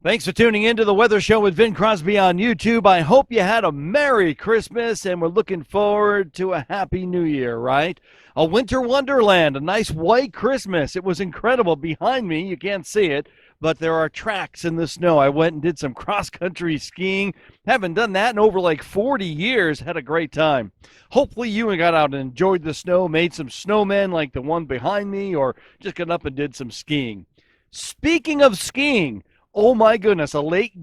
Thanks for tuning in to the Weather Show with Vin Crosby on YouTube. I hope you had a Merry Christmas and we're looking forward to a Happy New Year, right? A winter wonderland, a nice white Christmas. It was incredible. Behind me, you can't see it, but there are tracks in the snow. I went and did some cross-country skiing. Haven't done that in over like 40 years. Had a great time. Hopefully you got out and enjoyed the snow, made some snowmen like the one behind me, or just got up and did some skiing. Speaking of skiing, oh my goodness, a late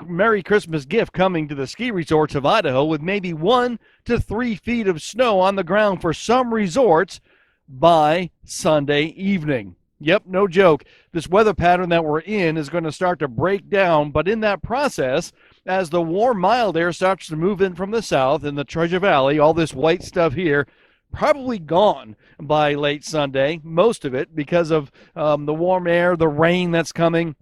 Merry Christmas gift coming to the ski resorts of Idaho with maybe 1 to 3 feet of snow on the ground for some resorts by Sunday evening. Yep, no joke. This weather pattern that we're in is going to start to break down, but in that process, as the warm, mild air starts to move in from the south in the Treasure Valley, all this white stuff here, probably gone by late Sunday, most of it because of the warm air, the rain that's coming.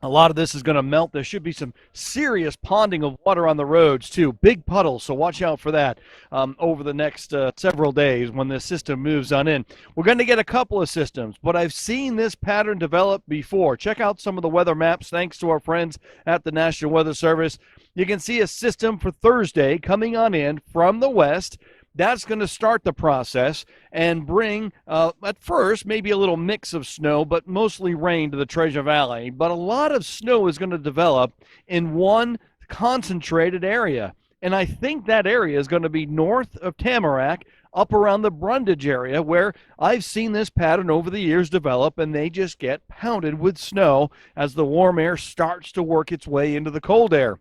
A lot of this is going to melt. There should be some serious ponding of water on the roads, too. Big puddles, so watch out for that over the next several days when this system moves on in. We're going to get a couple of systems, but I've seen this pattern develop before. Check out some of the weather maps, thanks to our friends at the National Weather Service. You can see a system for Thursday coming on in from the west. That's going to start the process and bring, at first, maybe a little mix of snow, but mostly rain to the Treasure Valley. But a lot of snow is going to develop in one concentrated area. And I think that area is going to be north of Tamarack, up around the Brundage area, where I've seen this pattern over the years develop, and they just get pounded with snow as the warm air starts to work its way into the cold air.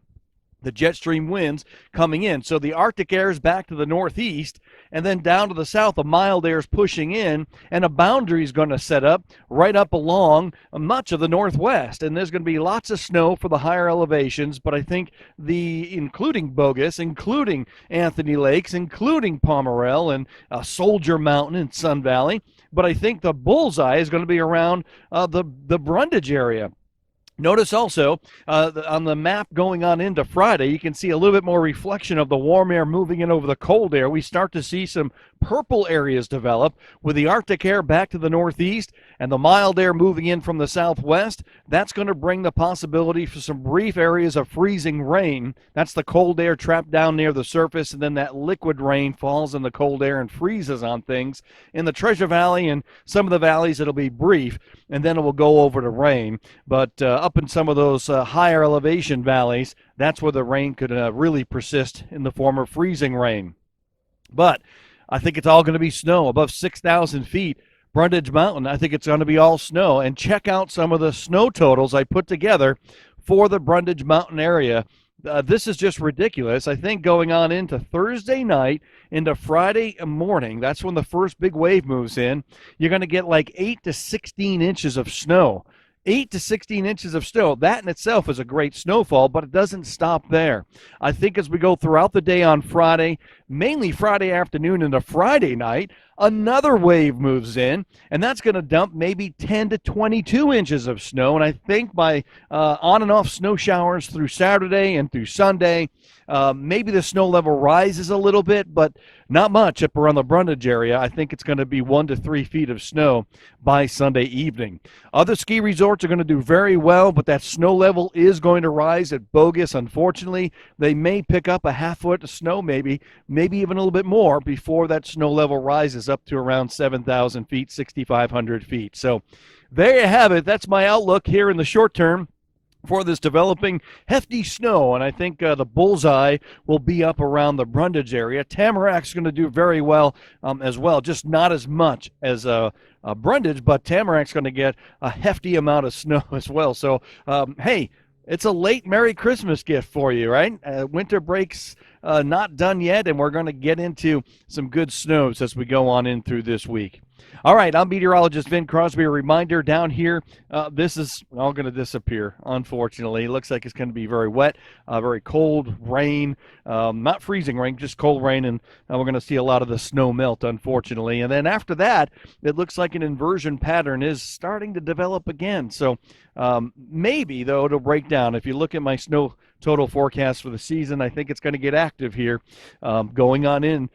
The jet stream winds coming in. So the Arctic air is back to the northeast, and then down to the south, the mild air is pushing in, and a boundary is going to set up right up along much of the northwest. And there's going to be lots of snow for the higher elevations, but I think including Bogus, including Anthony Lakes, including Pomerel and Soldier Mountain and Sun Valley. But I think the bullseye is going to be around the Brundage area. Notice also on the map going on into Friday, you can see a little bit more reflection of the warm air moving in over the cold air. We start to see some purple areas develop with the Arctic air back to the northeast and the mild air moving in from the southwest. That's going to bring the possibility for some brief areas of freezing rain. That's the cold air trapped down near the surface, and then that liquid rain falls in the cold air and freezes on things. In the Treasure Valley and some of the valleys, it'll be brief, and then it will go over to rain. But up in some of those higher elevation valleys, that's where the rain could really persist in the form of freezing rain. But I think it's all going to be snow above 6,000 feet. Brundage Mountain, I think it's going to be all snow. And check out some of the snow totals I put together for the Brundage Mountain area. This is just ridiculous. I think going on into Thursday night, into Friday morning, that's when the first big wave moves in, you're going to get like 8 to 16 inches of snow. 8 to 16 inches of snow. That in itself is a great snowfall, but it doesn't stop there. I think as we go throughout the day on Friday, mainly Friday afternoon into Friday night, another wave moves in, and that's going to dump maybe 10 to 22 inches of snow. And I think by on and off snow showers through Saturday and through Sunday, maybe the snow level rises a little bit, but not much up around the Brundage area. I think it's going to be 1 to 3 feet of snow by Sunday evening. Other ski resorts are going to do very well, but that snow level is going to rise at Bogus. Unfortunately, they may pick up a half foot of snow, maybe even a little bit more before that snow level rises up to around 7,000 feet, 6,500 feet. So there you have it. That's my outlook here in the short term for this developing hefty snow, and I think the bullseye will be up around the Brundage area. Tamarack's going to do very well as well, just not as much as Brundage, but Tamarack's going to get a hefty amount of snow as well. So, hey, it's a late Merry Christmas gift for you, right? Winter break's not done yet, and we're going to get into some good snows as we go on in through this week. All right, I'm meteorologist Vin Crosby. A reminder down here, this is all going to disappear, unfortunately. It looks like it's going to be very wet, very cold rain, not freezing rain, just cold rain, and we're going to see a lot of the snow melt, unfortunately. And then after that, it looks like an inversion pattern is starting to develop again. So maybe, though, it'll break down. If you look at my snow total forecast for the season. I think it's going to get active here going on in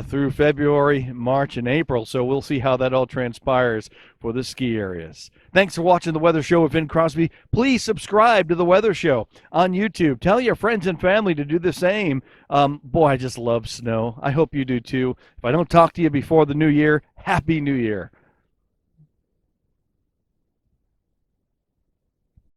through February, March, and April. So we'll see how that all transpires for the ski areas. Thanks for watching the Weather Show with Vin Crosby. Please subscribe to the Weather Show on YouTube. Tell your friends and family to do the same. Boy, I just love snow. I hope you do too. If I don't talk to you before the new year, Happy New Year.